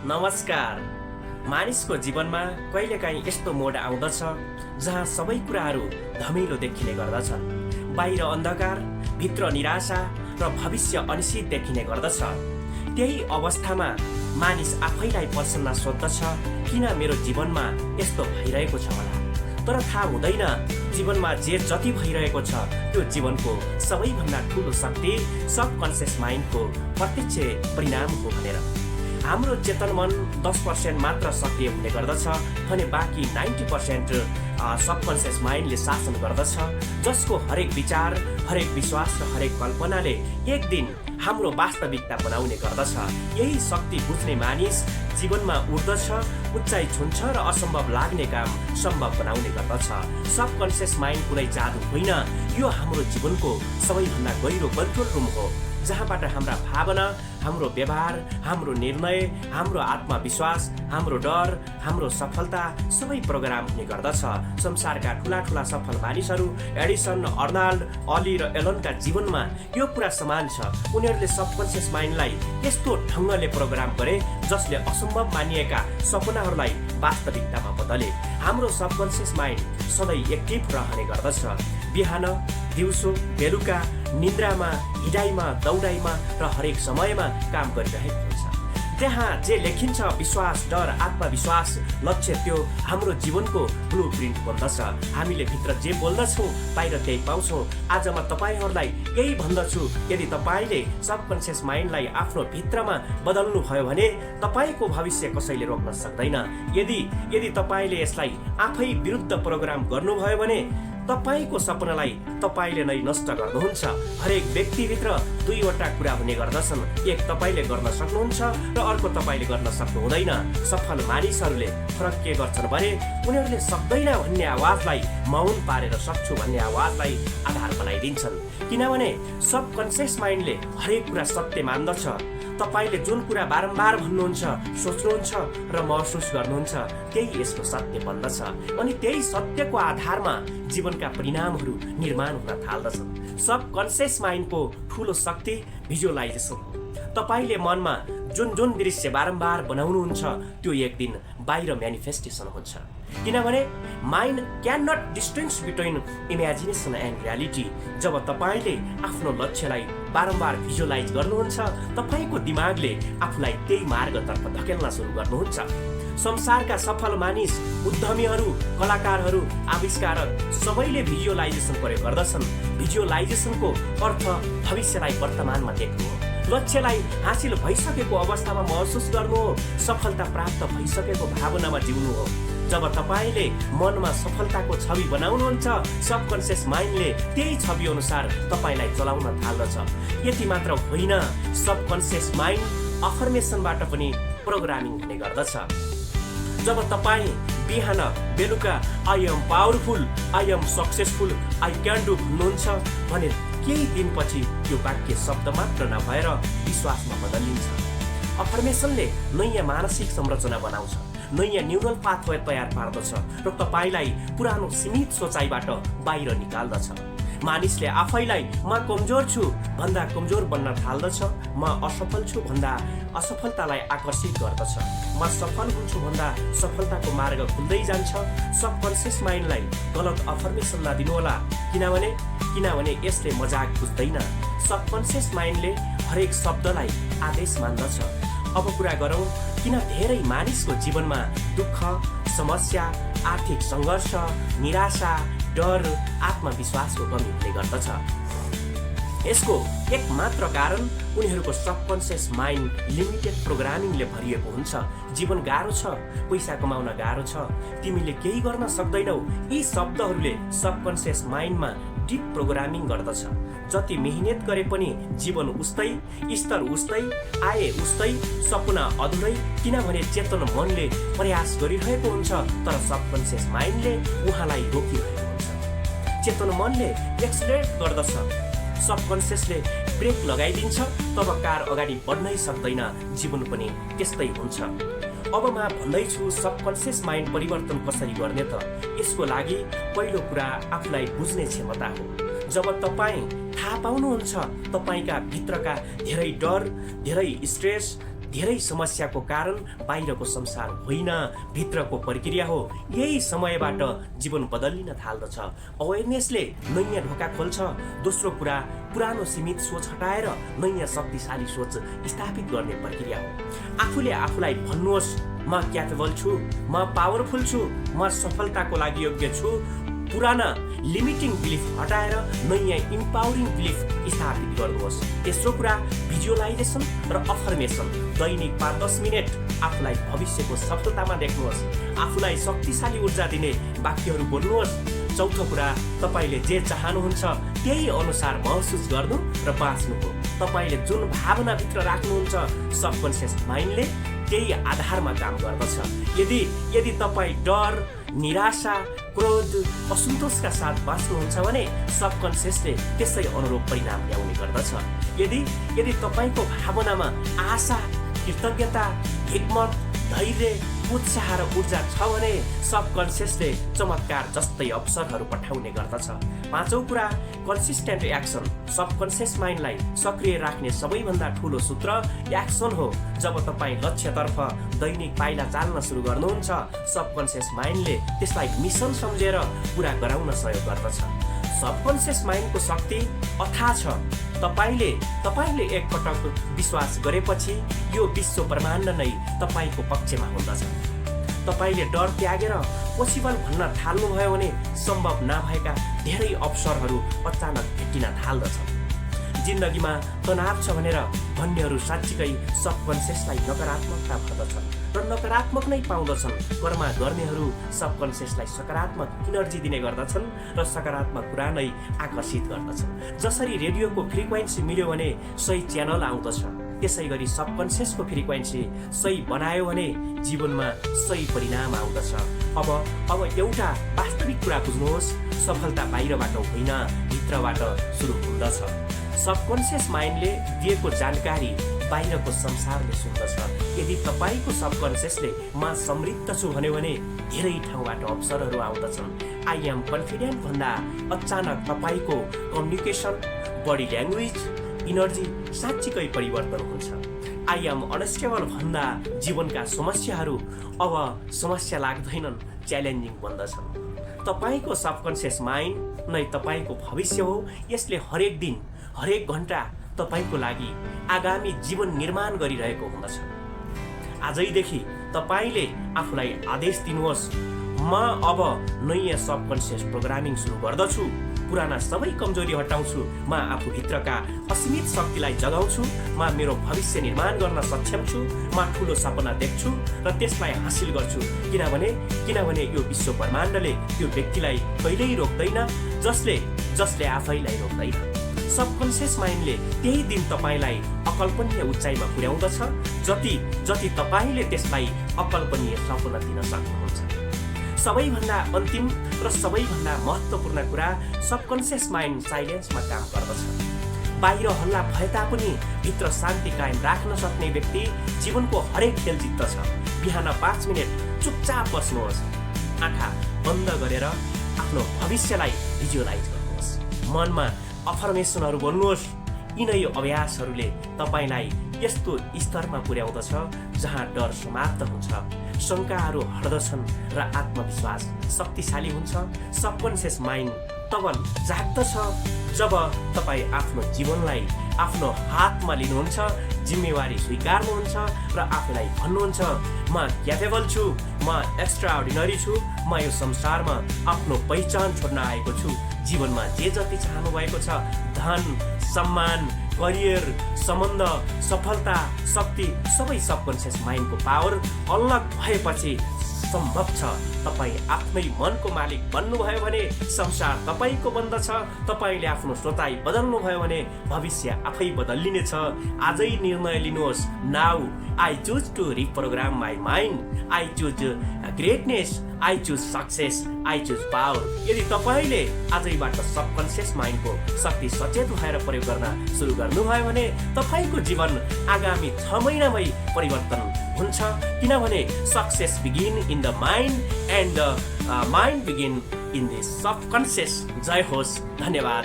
नमस्कार। मानिसको जीवनमा कहिलेकाहीँ यस्तो मोड आउँदछ जहाँ सबै कुराहरू धमिलो देखिने गर्दछन्। बाहिर अन्धकार, भित्र निराशा र भविष्य अनिश्चित देखिने गर्दछ। त्यही अवस्थामा मानिस आफैलाई प्रश्न सोध्दछ, किन मेरो जीवनमा यस्तो भइरहेको छ होला? तर थाहा हुँदैन जीवनमा जे जति भइरहेको छ त्यो जीवनको सबैभन्दा ठुलो शक्ति सबकन्सियस माइन्डको प्रत्यक्ष परिणाम हो भनेर। हाम्रो चेतन मन 10% मात्र सक्रिय हुने गर्दछ भने बाँकी 90% सबकन्सियस माइन्डले शासन गर्दछ, जसको हरेक विचार, हरेक विश्वास र हरेक कल्पनाले एक दिन हाम्रो वास्तविकता बनाउने गर्दछ। यही शक्ति बुझ्ने मानिस जीवनमा उड्दछ, उचाइ छुन्छ र असम्भव लाग्ने काम सम्भव बनाउने गर्दछ। सबकन्सियस माइन्ड कुनै जादु होइन, यो हाम्रो जीवनको सबैभन्दा गहिरो कन्ट्रोल रुम हो, जहाँबाट हाम्रा भावना, हाम्रो व्यवहार, हाम्रो निर्णय, हाम्रो आत्मविश्वास, हाम्रो डर, हाम्रो सफलता सबै प्रोग्राम हुने गर्दछ। संसारका ठुला ठुला सफल मानिसहरू एडिसन, अर्नाल्ड, अली र एलनका जीवनमा यो कुरा समान छ। उनीहरूले सबकन्सियस माइन्डलाई यस्तो ढङ्गले प्रोग्राम गरे जसले असम्भव मानिएका सपनाहरूलाई वास्तविकतामा बदले। हाम्रो सबकन्सियस माइन्ड सधैँ एक्टिभ रहने गर्दछ। बिहान, दिउँसो, बेलुका, निन्द्रामा, हिँडाइमा, दौडाइमा र हरेक समयमा काम गरिरहेको हुन्छ। त्यहाँ जे लेखिन्छ, विश्वास, डर, आत्मविश्वास, लक्ष्य, त्यो हाम्रो जीवनको ब्लू प्रिन्ट बन्दछ। हामीले भित्र जे बोल्दछौँ बाहिर त्यही पाउँछौँ। आज म तपाईहरूलाई यही भन्दछु, यदि तपाईँले सबकन्सियस माइन्डलाई आफ्नो भित्रमा बदल्नु भयो भने तपाईँको भविष्य कसैले रोक्न सक्दैन। यदि तपाईँले यसलाई आफै विरुद्ध प्रोग्राम गर्नुभयो भने तपाईको सपनालाई तपाईले नै नष्ट गर्नुहुन्छ। हरेक व्यक्तिभित्र दुईवटा कुरा हुने गर्दछन्, एक तपाईले गर्न सक्नुहुन्छ र अर्को तपाईले गर्न सक्नु हुँदैन। सफल मानिसहरूले फरक के गर्छन् भने उनीहरूले सक्दैन भन्ने आवाजलाई मौन पारेर सक्छु भन्ने आवाजलाई आधार बनाइदिन्छन्, किनभने सबकन्सियस माइन्डले हरेक कुरा सत्य मान्दछ। तपाईले जुन कुरा बारम्बार भन्नुहुन्छ, सोच्नुहुन्छ र महसुस गर्नुहुन्छ त्यही यसको सत्य बन्दछ, अनि त्यही सत्यको आधारमा जीवनका परिणामहरू निर्माण हुन थाल्दछन्। सबकन्सियस माइन्डको ठुलो शक्ति भिजुअलाइजेसन हो। तपाईले मनमा जुन दृश्य बारम्बार बनाउनुहुन्छ त्यो एक दिन बाहिर म्यानिफेस्टेसन हुन्छ, किनभने mind can not distinguish between imagination and reality. जब तपाईले आफ्नो लक्ष्यलाई बारम्बार भिजुअलाइज गर्नुहुन्छ, तपाईको दिमागले आफूलाई त्यही मार्गतर्फ धकेल्न सुरु गर्नुहुन्छ। संसारका सफल मानिस, उद्यमीहरू, कलाकारहरू, आविष्कारक सबैले भिजुअलाइजेसन प्रयोग गर्दछन्। भिजुअलाइजेसनको अर्थ भविष्यलाई वर्तमानमा देख्नु हो, लक्ष्यलाई हासिल भइसकेको अवस्थामा महसुस गर्नु हो, सफलता प्राप्त भइसकेको भावनामा जिउनु हो। जब तपाईले मनमा सफलताको छवि बनाउनुहुन्छ, सबकन्सियस माइन्डले त्यही छवि अनुसार तपाईलाई चलाउन थाल्दछ। यति मात्र होइन, सबकन्सियस माइन्ड अफर्मेसनबाट पनि प्रोग्रामिङ हुने गर्दछ। जब तपाईँ बिहान, बेलुका I am powerful, I am successful, I can do भन्नुहुन्छ भने केही दिनपछि त्यो वाक्य शब्द मात्र नभएर विश्वासमा बदलिन्छ। अफर्मेसनले नयाँ मानसिक संरचना बनाउँछ, नयाँ न्युरल पाथवे तयार पार्दछ र तपाईलाई पुरानो सीमित सोचाइबाट बाहिर निकाल्दछ। मानिसले आफैलाई म कमजोर छु भन्दा कमजोर बन्न थाल्दछ, म असफल छु भन्दा असफलतालाई आकर्षित गर्दछ, म सफल हुन्छु भन्दा सफलताको मार्ग खुल्दै जान्छ। सबकन्सियस माइन्डलाई गलत अफर्मेसन नदिनुहोला, किनभने यसले मजाक बुझ्दैन। सबकन्सियस माइन्डले हरेक शब्दलाई आदेश मान्दछ। अब कुरा गरौँ किन धेरै मानिसको जीवनमा दुःख, समस्या, आर्थिक सङ्घर्ष, निराशा, डर, आत्मविश्वासको कमी हुने गर्दछ। यसको एक मात्र कारण उनीहरूको सबकन्सियस माइन्ड लिमिटेड प्रोग्रामिङले भरिएको हुन्छ। जीवन गाह्रो छ, पैसा कमाउन गाह्रो छ, तिमीले केही गर्न सक्दैनौ, यी शब्दहरूले सबकन्सियस माइन्डमा डिप प्रोग्रामिङ गर्दछ। जति मेहनत गरे पनि जीवन उस्तै, स्तर उस्तै, आए उस्तै, सपना अधुरै, किनभने चेतन मनले प्रयास गरिरहेको हुन्छ तर सबकन्सियस माइन्डले उहाँलाई रोकिरहेको हुन्छ। चेतन मनले एक्सलेरेट गर्दछ, सबकन्सियसले ब्रेक लगाइदिन्छ, तब कार अगाडि बढ्नै सक्दैन। जीवन पनि त्यस्तै हुन्छ। अब म भन्दैछु सबकन्सियस माइन्ड परिवर्तन कसरी गर्ने त? यसको लागि पहिलो कुरा आफूलाई बुझ्ने क्षमता हो। जब तपाईँ थाहा पाउनुहुन्छ तपाईका भित्रका धेरै डर, धेरै स्ट्रेस, धेरै समस्याको कारण बाहिरको संसार होइन, भित्रको प्रक्रिया हो। यही समयबाट जीवन बदलिन थाल्दछ। अवेरनेसले नयाँ ढोका खोल्छ। दोस्रो कुरा, पुरानो सीमित सोच हटाएर नयाँ शक्तिशाली सोच स्थापित गर्ने प्रक्रिया हो। आफूले आफूलाई भन्नुहोस्, म क्यापेबल छु, म पावरफुल छु, म सफलताको लागि योग्य छु। पुराना लिमिटिङ बिलिफ हटाएर नयाँ इम्पावरिङ बिलिफ स्थापित गर्नुहोस्। तेस्रो कुरा, भिजुअलाइजेसन र अफर्मेसन। दैनिक 5-10 मिनट आफूलाई भविष्यको सफलतामा देख्नुहोस्। आफूलाई शक्तिशाली ऊर्जा दिने वाक्यहरू बोल्नुहोस्। चौथो कुरा, तपाईँले जे चाहनुहुन्छ त्यही अनुसार महसुस गर्नु र बाँच्नु हो। तपाईँले जुन भावनाभित्र राख्नुहुन्छ सबकन्सियस माइन्डले त्यही आधारमा काम गर्दछ। यदि तपाईँ डर, निराशा, क्रोध, असन्तोषका साथ बाँच्नुहुन्छ भने सबकन्सियसले त्यसै अनुरूप परिणाम ल्याउने गर्दछ। यदि तपाईँको भावनामा आशा, कृतज्ञता, हिम्मत, धैर्य, उत्साह र ऊर्जा छ भने सबकन्सियसले चमत्कार जस्तै अवसरहरू पठाउने गर्दछ। पाँचौं कुरा, कन्सिस्टेन्ट एक्सन। सबकन्सियस माइन्डलाई सक्रिय राख्ने सबैभन्दा ठुलो सूत्र एक्सन हो। जब तपाईँ लक्ष्यतर्फ दैनिक पाइला चाल्न सुरु गर्नुहुन्छ, सबकन्सियस माइन्डले त्यसलाई मिसन सम्झेर पूरा गराउन सहयोग गर्दछ। सबकन्सियस माइन्डको शक्ति अथाह छ। तपाईँले एकपटक विश्वास गरेपछि यो विश्व ब्रह्माण्ड नै तपाईँको पक्षमा हुँदछ। तपाईँले डर त्यागेर पोसिबल भन्न थाल्नुभयो भने सम्भव नभएका धेरै अवसरहरू अचानक भेटिन थाल्दछ। जिन्दगीमा तनाव छ भनेर भन्नेहरू साँच्चीकै सबकन्सियसलाई नकारात्मकता भर्दछ र नकारात्मक नै पाउँदछन्। कर्म गर्नेहरू सबकन्सियसलाई सकारात्मक इनर्जी दिने गर्दछन् र सकारात्मक कुरा नै आकर्षित गर्दछन्। जसरी रेडियोको फ्रिक्वेन्सी मिल्यो भने सही च्यानल आउँदछ, त्यसै गरी सबकन्सियसको फ्रिक्वेन्सी सही बनायो भने जीवनमा सही परिणाम आउँदछ। अब एउटा वास्तविक कुरा बुझ्नुहोस्, सफलता बाहिरबाट होइन, भित्रबाट सुरु हुँदछ। सबकन्सियस माइन्डले दिएको जानकारी बाहिरको संसारले सुन्दछ। यदि तपाईँको सबकन्सियसले म समृद्ध छु भन्यो भने धेरै ठाउँबाट अवसरहरू आउँदछन्। आई एम कन्फिडेन्ट भन्दा अचानक तपाईँको कम्युनिकेसन, बडी ल्याङ्ग्वेज, इनर्जी साँच्चीकै परिवर्तन हुन्छ। आई एम अनस्टेबल भन्दा जीवनका समस्याहरू अब समस्या लाग्दैनन्, च्यालेन्जिङ बन्दछन्। तपाईँको सबकन्सियस माइन्ड नै तपाईँको भविष्य हो। यसले हरेक दिन, हरेक घन्टा तपाईँको लागि आगामी जीवन निर्माण गरिरहेको हुँदछ। आजैदेखि तपाईँले आफूलाई आदेश दिनुहोस्, म अब नयाँ सबकन्सियस प्रोग्रामिङ सुरु गर्दछु। पुराना सबै कमजोरी हटाउँछु। म आफूभित्रका असीमित शक्तिलाई जगाउँछु। म मेरो भविष्य निर्माण गर्न सक्षम छु। म ठुलो सपना देख्छु र त्यसलाई हासिल गर्छु। किनभने यो विश्व ब्रह्माण्डले त्यो व्यक्तिलाई कहिल्यै रोक्दैन जसले आफैलाई रोक्दैन। सबकन्सियस माइन्डले त्यही दिन तपाईँलाई अकल्पनीय उचाइमा पुर्याउँदछ जति तपाईँले त्यसलाई अकल्पनीय सपना दिन सक्नुहुन्छ। सबैभन्दा अन्तिम र सबैभन्दा महत्त्वपूर्ण कुरा, सबकन्सियस माइन्ड साइलेन्समा काम गर्दछ। बाहिर हल्ला भए तापनि भित्र शान्ति कायम राख्न सक्ने व्यक्ति जीवनको हरेक खेल जित्दछ। बिहान 5 मिनट चुपचाप बस्नुहोस्। आँखा बन्द गरेर आफ्नो भविष्यलाई भिजुअलाइज गर्नुहोस्। मनमा अफर्मेसनहरू बोल्नुहोस्। यिनै अभ्यासहरूले तपाईँलाई यस्तो स्तरमा पुर्याउँदछ जहाँ डर समाप्त हुन्छ, शङ्काहरू हट्दछन् र आत्मविश्वास शक्तिशाली हुन्छ। सबकन्सियस माइन्ड तब जाग्दछ जब तपाईँ आफ्नो जीवनलाई आफ्नो हातमा लिनुहुन्छ, जिम्मेवारी स्वीकार्नुहुन्छ र आफूलाई भन्नुहुन्छ, म क्यापेबल छु, म एक्स्ट्राअर्डिनरी छु, म यो संसारमा आफ्नो पहिचान छोड्न आएको छु। जीवनमा जे जति चाहनु भएको छ, धन, सम्मान, करियर, सम्बन्ध, सफलता, शक्ति, सबै सबकन्सियस माइन्डको पावर अनलक भएपछि सम्भव छ। तपाईँ आफ्नै मनको मालिक बन्नुभयो भने संसार तपाईँको बन्दछ। तपाईँले आफ्नो सोचाइ बदल्नुभयो भने भविष्य आफै बदलिनेछ। आजै निर्णय लिनुहोस्। Now I choose to reprogram my mind. I choose greatness. I choose success. I choose power. यदि तपाईँले आजैबाट सबकन्सियस माइन्डको शक्ति सचेत भएर प्रयोग गर्न सुरु गर्नुभयो भने तपाईँको जीवन आगामी 6 महिनामै परिवर्तन हुन्छ। किनभने success begin in the mind and the mind begin in the subconscious. जय होस्। धन्यवाद।